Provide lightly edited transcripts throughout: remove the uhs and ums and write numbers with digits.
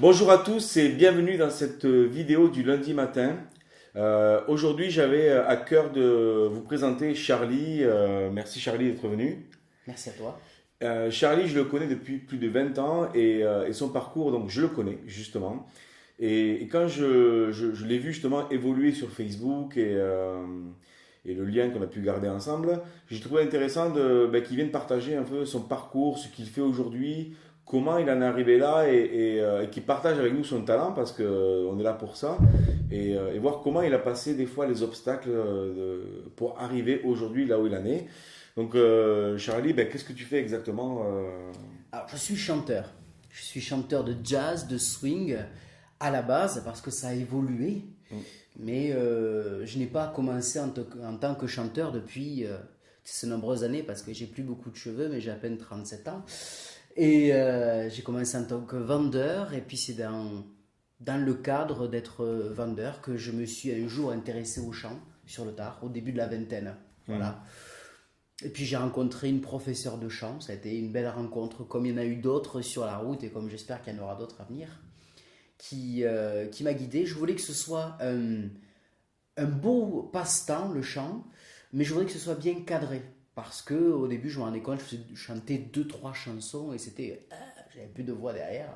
Bonjour à tous et bienvenue dans cette vidéo du lundi matin. Aujourd'hui, j'avais à cœur de vous présenter Charlie. Merci Charlie d'être venu. Merci à toi. Charlie, je le connais depuis plus de 20 ans et son parcours, donc je le connais justement. Et quand je l'ai vu justement évoluer sur Facebook et le lien qu'on a pu garder ensemble, j'ai trouvé intéressant qu'il vienne partager un peu son parcours, ce qu'il fait aujourd'hui, comment il en est arrivé là et qu'il partage avec nous son talent parce qu'on est là pour ça et voir comment il a passé des fois les obstacles pour arriver aujourd'hui là où il en est. Donc Charlie, qu'est-ce que tu fais exactement Alors, je suis chanteur. Je suis chanteur de jazz, de swing à la base parce que ça a évolué. Mais je n'ai pas commencé en tant que chanteur depuis ces nombreuses années parce que j'ai plus beaucoup de cheveux, mais j'ai à peine 37 ans. Et j'ai commencé en tant que vendeur. Et puis c'est dans le cadre d'être vendeur que je me suis un jour intéressé au chant sur le tard, au début de la vingtaine. Mhm. Voilà. Et puis j'ai rencontré une professeure de chant, ça a été une belle rencontre, comme il y en a eu d'autres sur la route et comme j'espère qu'il y en aura d'autres à venir, qui m'a guidé. Je voulais que ce soit un beau passe-temps, le chant, mais je voulais que ce soit bien cadré. Parce que au début, je me rendais compte, je chantais deux, trois chansons et c'était. J'avais plus de voix derrière.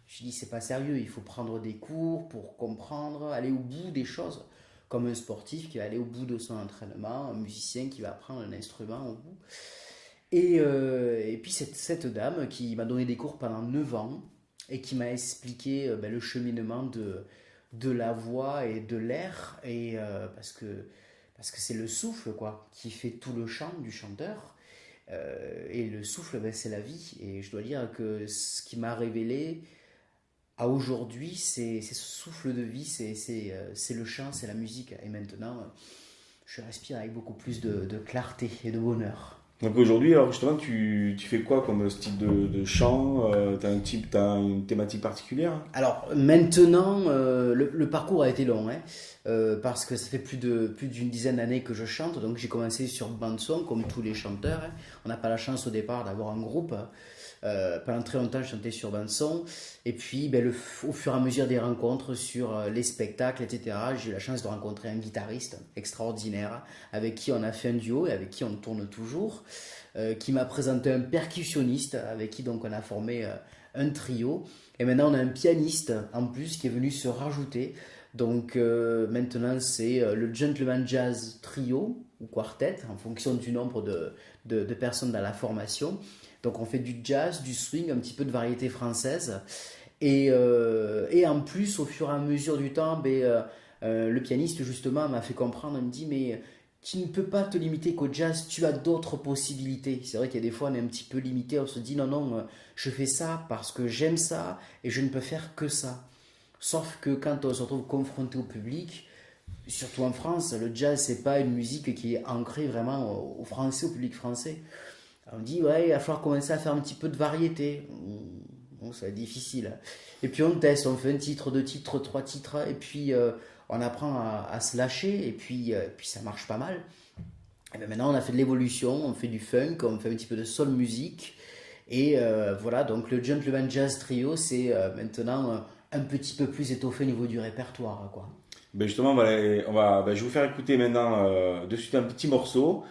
Je me suis dit, c'est pas sérieux, il faut prendre des cours pour comprendre, aller au bout des choses. Comme un sportif qui va aller au bout de son entraînement, un musicien qui va apprendre un instrument au bout. Et puis cette dame qui m'a donné des cours pendant 9 ans et qui m'a expliqué le cheminement de la voix et de l'air, et parce que c'est le souffle quoi, qui fait tout le chant du chanteur. Et le souffle, c'est la vie. Et je dois dire que ce qui m'a révélé à aujourd'hui, c'est ce souffle de vie, c'est le chant, c'est la musique. Et maintenant, je respire avec beaucoup plus de clarté et de bonheur. Donc aujourd'hui, alors justement, tu fais quoi comme style de chant t'as une thématique particulière? Alors maintenant, le parcours a été long, hein, parce que ça fait plus d'une dizaine d'années que je chante, donc j'ai commencé sur bande son comme tous les chanteurs, hein. On n'a pas la chance au départ d'avoir un groupe. Pendant très longtemps, je chantais sur bande son, et puis au fur et à mesure des rencontres sur les spectacles, etc., j'ai eu la chance de rencontrer un guitariste extraordinaire avec qui on a fait un duo et avec qui on tourne toujours, qui m'a présenté un percussionniste avec qui donc on a formé un trio. Et maintenant, on a un pianiste en plus qui est venu se rajouter. Donc maintenant, c'est le Gentleman Jazz Trio ou quartet en fonction du nombre de personnes dans la formation. Donc on fait du jazz, du swing, un petit peu de variété française. Et en plus, au fur et à mesure du temps, le pianiste justement m'a fait comprendre, il me dit mais tu ne peux pas te limiter qu'au jazz, tu as d'autres possibilités. C'est vrai qu'il y a des fois on est un petit peu limité, on se dit non, non, je fais ça parce que j'aime ça et je ne peux faire que ça. Sauf que quand on se retrouve confronté au public, surtout en France, le jazz c'est pas une musique qui est ancrée vraiment au français, au public français. Alors on dit ouais, il va falloir commencer à faire un petit peu de variété. Bon, ça va être difficile. Et puis on teste, on fait un titre, deux titres, trois titres, et puis on apprend à se lâcher, et puis ça marche pas mal. Et bien maintenant on a fait de l'évolution, on fait du funk, on fait un petit peu de soul music, et voilà, donc le Gentleman Jazz Trio c'est maintenant un petit peu plus étoffé au niveau du répertoire, quoi. Justement, je vais vous faire écouter maintenant de suite un petit morceau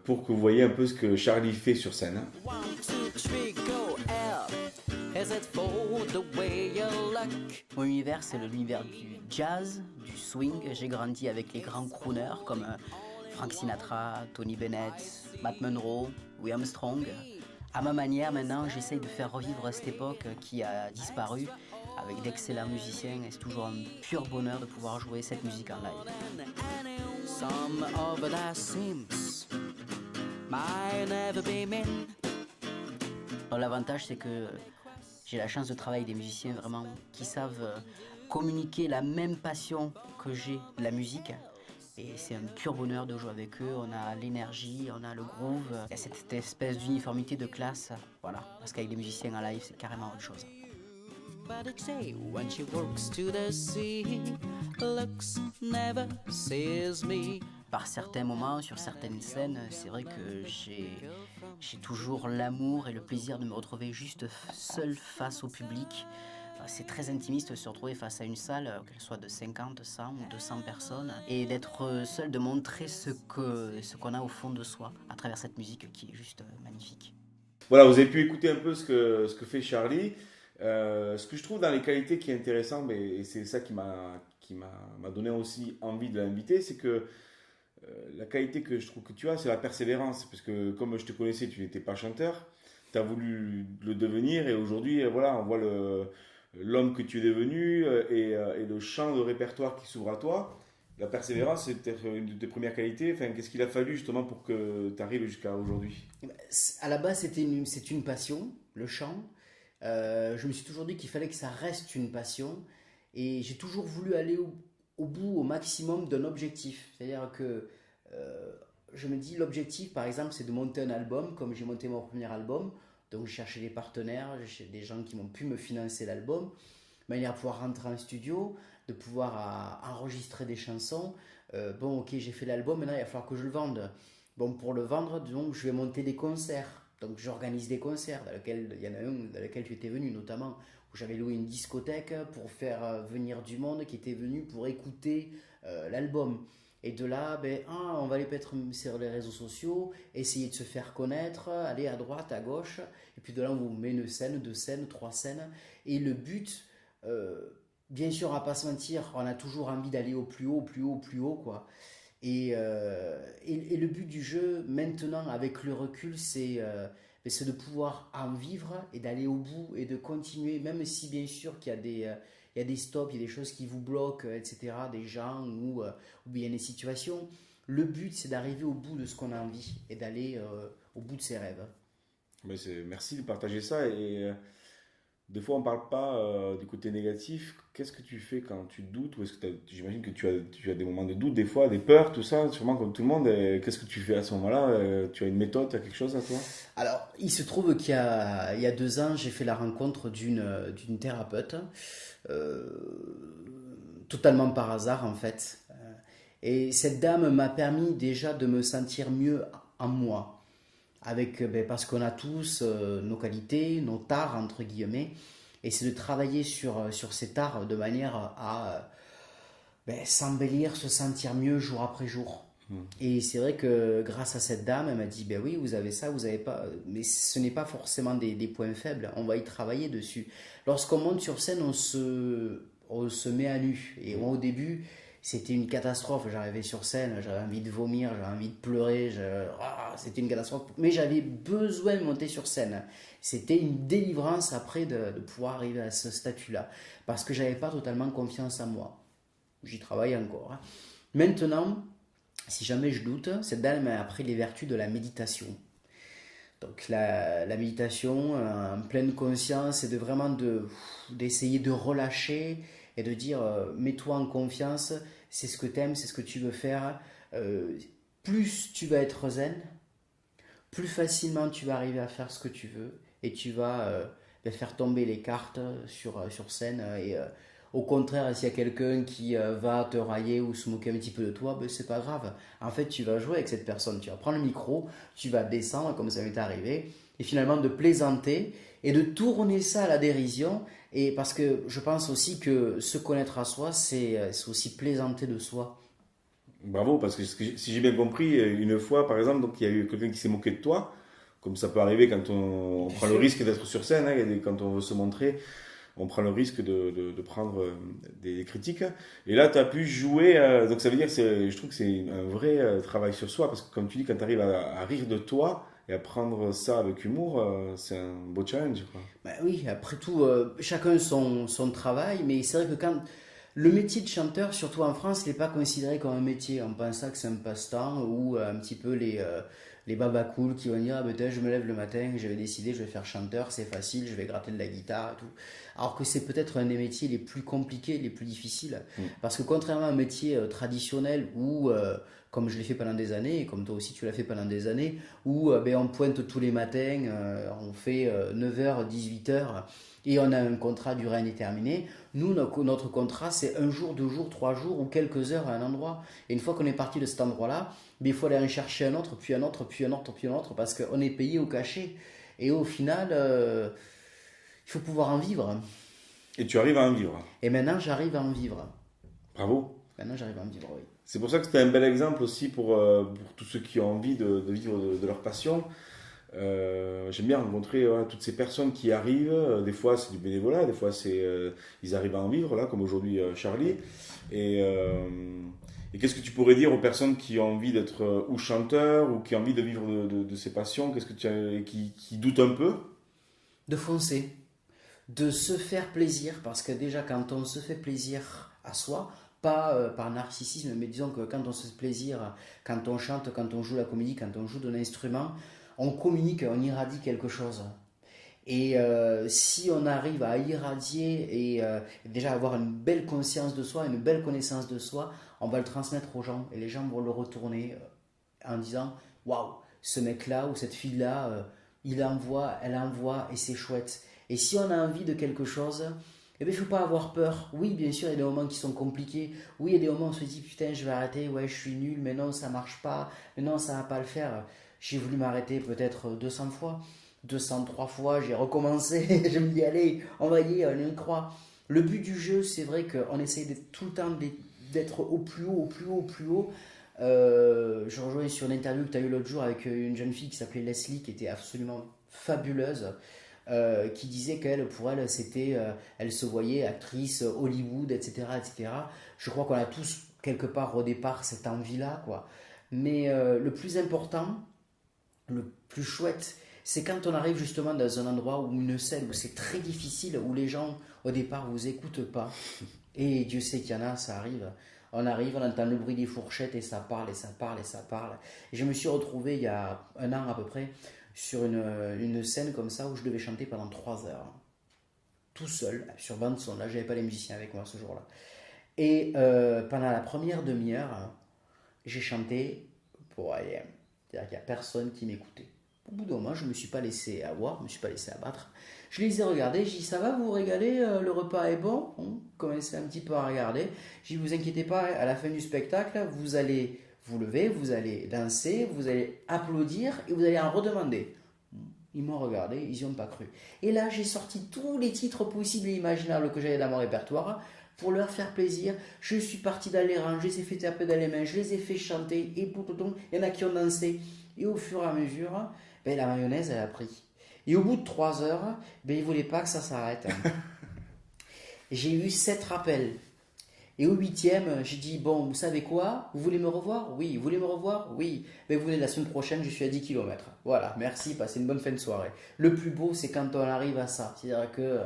pour que vous voyez un peu ce que Charlie fait sur scène. Hein. One, two, three, go L. Is it for the way you look? Mon univers, c'est l'univers du jazz, du swing. J'ai grandi avec les grands crooners comme Frank Sinatra, Tony Bennett, Matt Monro, Louis Armstrong. À ma manière, maintenant, j'essaye de faire revivre cette époque qui a disparu avec d'excellents musiciens et c'est toujours un pur bonheur de pouvoir jouer cette musique en live. Some of that seems might never be meant. L'avantage, c'est que j'ai la chance de travailler avec des musiciens vraiment qui savent communiquer la même passion que j'ai de la musique. Et c'est un pur bonheur de jouer avec eux. On a l'énergie, on a le groove. Il y a cette espèce d'uniformité de classe. Voilà, parce qu'avec des musiciens en live, c'est carrément autre chose. But they say when she walks to the sea, looks never sees me. Par certains moments, sur certaines scènes, c'est vrai que j'ai toujours l'amour et le plaisir de me retrouver juste seul face au public, c'est très intimiste de se retrouver face à une salle, qu'elle soit de 50, 100 ou 200 personnes, et d'être seul, de montrer ce qu'on a au fond de soi à travers cette musique qui est juste magnifique. Voilà, vous avez pu écouter un peu ce que fait Charlie. Ce que je trouve dans les qualités qui est intéressant, mais et c'est ça m'a donné aussi envie de l'inviter, c'est que la qualité que je trouve que tu as, c'est la persévérance. Parce que comme je te connaissais, tu n'étais pas chanteur, tu as voulu le devenir et aujourd'hui, voilà, on voit l'homme que tu es devenu et le champ de répertoire qui s'ouvre à toi. La persévérance, c'est peut-être une de tes premières qualités. Enfin, qu'est-ce qu'il a fallu justement pour que tu arrives jusqu'à aujourd'hui? À la base, c'est une passion, le chant. Je me suis toujours dit qu'il fallait que ça reste une passion. Et j'ai toujours voulu aller au bout, au maximum d'un objectif. C'est-à-dire que je me dis, l'objectif, par exemple, c'est de monter un album, comme j'ai monté mon premier album. Donc, j'ai cherché des partenaires, j'ai des gens qui m'ont pu me financer l'album, de manière à pouvoir rentrer en studio, de pouvoir enregistrer des chansons. Bon, ok, j'ai fait l'album, maintenant il va falloir que je le vende. Bon, pour le vendre, donc, je vais monter des concerts. Donc, j'organise des concerts, dans lesquels il y en a un dans lequel tu étais venu, notamment, où j'avais loué une discothèque pour faire venir du monde qui était venu pour écouter l'album. Et de là, on va aller mettre sur les réseaux sociaux, essayer de se faire connaître, aller à droite, à gauche. Et puis de là, on vous met une scène, 2 scènes, 3 scènes. Et le but, bien sûr, on va pas se mentir, on a toujours envie d'aller au plus haut, plus haut, plus haut, quoi. Et le but du jeu, maintenant, avec le recul, c'est de pouvoir en vivre et d'aller au bout et de continuer, même si bien sûr qu'il y a il y a des stops, il y a des choses qui vous bloquent, etc., des gens ou bien des situations. Le but, c'est d'arriver au bout de ce qu'on a envie et d'aller au bout de ses rêves. Mais merci de partager ça. Et des fois, on ne parle pas du côté négatif. Qu'est-ce que tu fais quand tu doutes? Ou est-ce que j'imagine que tu as des moments de doute, des fois, des peurs, tout ça, sûrement comme tout le monde. Et qu'est-ce que tu fais à ce moment-là? Tu as une méthode, tu as quelque chose à toi? Alors, il se trouve il y a 2 ans, j'ai fait la rencontre d'une thérapeute, euh, totalement par hasard en fait. Et cette dame m'a permis déjà de me sentir mieux en moi, parce qu'on a tous nos qualités, nos tares entre guillemets, et c'est de travailler sur ces tares de manière à s'embellir, se sentir mieux jour après jour. Et c'est vrai que grâce à cette dame, elle m'a dit, oui, vous avez ça, vous avez pas, mais ce n'est pas forcément des points faibles, on va y travailler dessus. Lorsqu'on monte sur scène, on se met à nu. Et moi, au début, c'était une catastrophe. J'arrivais sur scène, j'avais envie de vomir, j'avais envie de pleurer, c'était une catastrophe. Mais j'avais besoin de monter sur scène. C'était une délivrance après de pouvoir arriver à ce statut-là, parce que j'avais pas totalement confiance en moi. J'y travaille encore. Hein. Maintenant, si jamais je doute, cette dame m'a appris les vertus de la méditation. Donc la méditation en pleine conscience, c'est de vraiment d'essayer de relâcher et de dire mets-toi en confiance, c'est ce que tu aimes, c'est ce que tu veux faire. Plus tu vas être zen, plus facilement tu vas arriver à faire ce que tu veux et tu vas faire tomber les cartes sur scène et au contraire, s'il y a quelqu'un qui va te railler ou se moquer un petit peu de toi, c'est pas grave. En fait, tu vas jouer avec cette personne. Tu vas prendre le micro, tu vas descendre comme ça m'est arrivé, et finalement de plaisanter et de tourner ça à la dérision. Et parce que je pense aussi que se connaître à soi, c'est aussi plaisanter de soi. Bravo, parce que si j'ai bien compris, une fois, par exemple, donc il y a eu quelqu'un qui s'est moqué de toi, comme ça peut arriver quand on prend le risque d'être sur scène, hein, quand on veut se montrer. On prend le risque de prendre des critiques. Et là, tu as pu jouer. Donc, ça veut dire, je trouve que c'est un vrai travail sur soi. Parce que, comme tu dis, quand tu arrives à rire de toi et à prendre ça avec humour, c'est un beau challenge. Quoi. Oui, après tout, chacun son travail. Mais c'est vrai que quand le métier de chanteur, surtout en France, il n'est pas considéré comme un métier. On pense que c'est un passe-temps ou un petit peu les babas cool qui vont dire je me lève le matin, je vais décider, je vais faire chanteur, c'est facile, je vais gratter de la guitare et tout. Alors que c'est peut-être un des métiers les plus compliqués, les plus difficiles. Parce que contrairement à un métier traditionnel où, comme je l'ai fait pendant des années, et comme toi aussi tu l'as fait pendant des années, où on pointe tous les matins, on fait 9h, 18h, et on a un contrat durée indéterminée. Nous, notre contrat, c'est 1 jour, 2 jours, 3 jours ou quelques heures à un endroit. Et une fois qu'on est parti de cet endroit-là, il faut aller en chercher un autre, puis un autre, puis un autre, puis un autre, parce qu'on est payé au cachet. Et au final, il faut pouvoir en vivre. Et tu arrives à en vivre. Et maintenant, j'arrive à en vivre. Bravo. Maintenant, j'arrive à en vivre, oui. C'est pour ça que c'était un bel exemple aussi pour tous ceux qui ont envie de vivre de leur passion. J'aime bien rencontrer toutes ces personnes qui arrivent. Des fois, c'est du bénévolat, des fois, ils arrivent à en vivre, là, comme aujourd'hui Charlie. Et qu'est-ce que tu pourrais dire aux personnes qui ont envie d'être ou chanteurs ou qui ont envie de vivre de ces passions, qui doutent un peu? De foncer, de se faire plaisir, parce que déjà, quand on se fait plaisir à soi, pas par narcissisme, mais disons que quand on se fait plaisir, quand on chante, quand on joue la comédie, quand on joue d'un instrument, on communique, on irradie quelque chose. Et si on arrive à irradier et déjà avoir une belle conscience de soi, une belle connaissance de soi, on va le transmettre aux gens et les gens vont le retourner en disant waouh, ce mec-là ou cette fille-là, il envoie, elle envoie et c'est chouette. Et si on a envie de quelque chose, eh bien, il ne faut pas avoir peur. Oui, bien sûr, il y a des moments qui sont compliqués. Oui, il y a des moments où on se dit putain, je vais arrêter, ouais, je suis nul, mais non, ça marche pas, mais non, ça va pas le faire. J'ai voulu m'arrêter peut-être 200 fois, 203 fois, j'ai recommencé. Je me dis, allez, on va y aller, on y croit. Le but du jeu, c'est vrai qu'on essaye tout le temps d'être au plus haut, au plus haut, au plus haut. Je rejoins sur une interview que tu as eu l'autre jour avec une jeune fille qui s'appelait Leslie, qui était absolument fabuleuse. Qui disait qu'elle, pour elle, c'était, elle se voyait actrice Hollywood, etc., etc. Je crois qu'on a tous quelque part au départ cette envie-là, quoi. Mais le plus important, le plus chouette, c'est quand on arrive justement dans un endroit ou une scène où c'est très difficile, où les gens au départ vous écoutent pas. Et Dieu sait qu'il y en a, ça arrive. On arrive, on entend le bruit des fourchettes et ça parle et ça parle et ça parle. Et je me suis retrouvé il y a un an à peu près sur une scène comme ça où je devais chanter pendant 3 heures. Tout seul, sur bande son. Là, j'avais pas les musiciens avec moi ce jour-là. Et pendant la première demi-heure, j'ai chanté pour rien. C'est-à-dire qu'il n'y a personne qui m'écoutait. Au bout d'un moment, je ne me suis pas laissé avoir, je ne me suis pas laissé abattre. Je les ai regardés, j'ai dit ça va, vous vous régalez, le repas est bon. On commençait un petit peu à regarder. J'ai dit vous inquiétez pas, à la fin du spectacle, vous allez vous lever, vous allez danser, vous allez applaudir et vous allez en redemander. Ils m'ont regardé, ils n'y ont pas cru. Et là, j'ai sorti tous les titres possibles et imaginables que j'avais dans mon répertoire pour leur faire plaisir. Je suis parti dans les rangs, je les ai fait taper dans les mains, je les ai fait chanter et poutoton. Il y en a qui ont dansé. Et au fur et à mesure, ben, la mayonnaise, elle a pris. Et au bout de 3 heures, ben, ils ne voulaient pas que ça s'arrête. J'ai eu 7 rappels. Et au 8e, j'ai dit, bon, vous savez quoi? Vous voulez me revoir? Oui. Vous voulez me revoir? Oui. Mais vous venez la semaine prochaine, je suis à 10 km. Voilà, merci, passez une bonne fin de soirée. Le plus beau, c'est quand on arrive à ça. C'est-à-dire que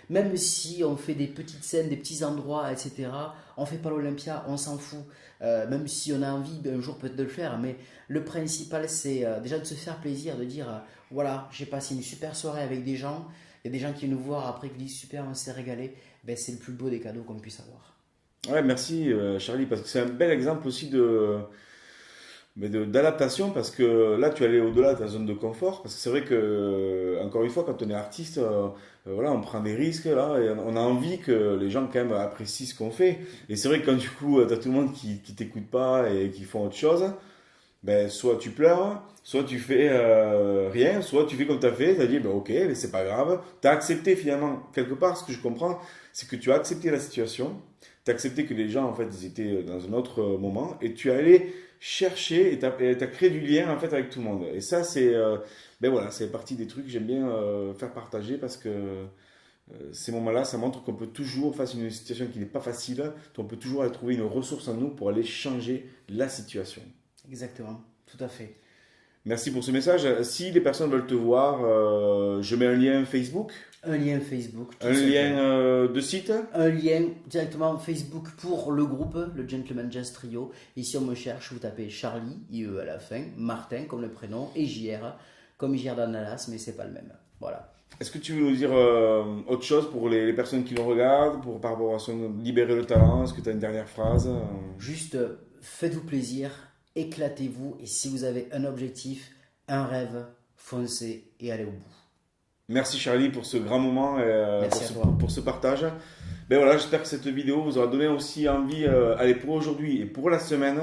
même si on fait des petites scènes, des petits endroits, etc., on ne fait pas l'Olympia, on s'en fout. Même si on a envie un jour peut-être de le faire. Mais le principal, c'est déjà de se faire plaisir, de dire, voilà, j'ai passé une super soirée avec des gens. Il y a des gens qui viennent nous voir après qui disent, super, on s'est régalé. Ben, c'est le plus beau des cadeaux qu'on puisse avoir. Ouais, merci Charlie, parce que c'est un bel exemple aussi d'adaptation, parce que là tu es allé au-delà de ta zone de confort, parce que c'est vrai que, encore une fois, quand on est artiste, voilà, on prend des risques, là, et on a envie que les gens quand même apprécient ce qu'on fait. Et c'est vrai que quand du coup, tu as tout le monde qui t'écoute pas et qui font autre chose, ben, soit tu pleures, soit tu fais rien, soit tu fais comme tu as fait, tu as dit, ben, ok, mais c'est pas grave. Tu as accepté finalement, quelque part, ce que je comprends, c'est que tu as accepté la situation, tu as accepté que les gens, en fait, ils étaient dans un autre moment, et tu es allé chercher, et tu as créé du lien, en fait, avec tout le monde. Et ça, c'est, ben voilà, c'est partie des trucs que j'aime bien faire partager, parce que ces moments-là, ça montre qu'on peut toujours, face à une situation qui n'est pas facile, on peut toujours aller trouver une ressource en nous pour aller changer la situation. Exactement, tout à fait. Merci pour ce message. Si les personnes veulent te voir, je mets un lien Facebook. Un lien Facebook. Un lien de site. Un lien directement Facebook pour le groupe, le Gentleman Jazz Trio. Ici, on me cherche, vous tapez Charlie, IE à la fin, Martin comme le prénom, et JR, comme JR dans Dallas, mais c'est pas le même. Voilà. Est-ce que tu veux nous dire autre chose pour les personnes qui nous regardent, par rapport à libérer le talent? Est-ce que tu as une dernière phrase? Juste, faites-vous plaisir, éclatez-vous, et si vous avez un objectif, un rêve, foncez et allez au bout. Merci Charlie pour ce grand moment et pour ce partage. Ben voilà, j'espère que cette vidéo vous aura donné aussi envie, allez, pour aujourd'hui et pour la semaine,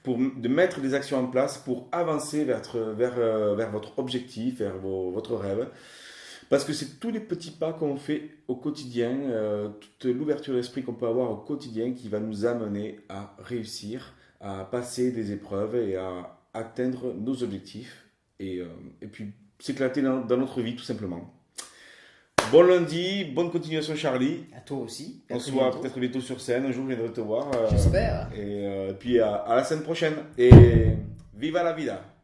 de mettre des actions en place pour avancer vers votre objectif, vers votre rêve. Parce que c'est tous les petits pas qu'on fait au quotidien, toute l'ouverture d'esprit qu'on peut avoir au quotidien qui va nous amener à réussir, à passer des épreuves et à atteindre nos objectifs. Et puis s'éclater dans notre vie tout simplement. Bon lundi, bonne continuation Charlie. À toi aussi. On se voit peut-être bientôt sur scène, un jour je viendrai te voir. J'espère. Et puis à la semaine prochaine. Et viva la vida!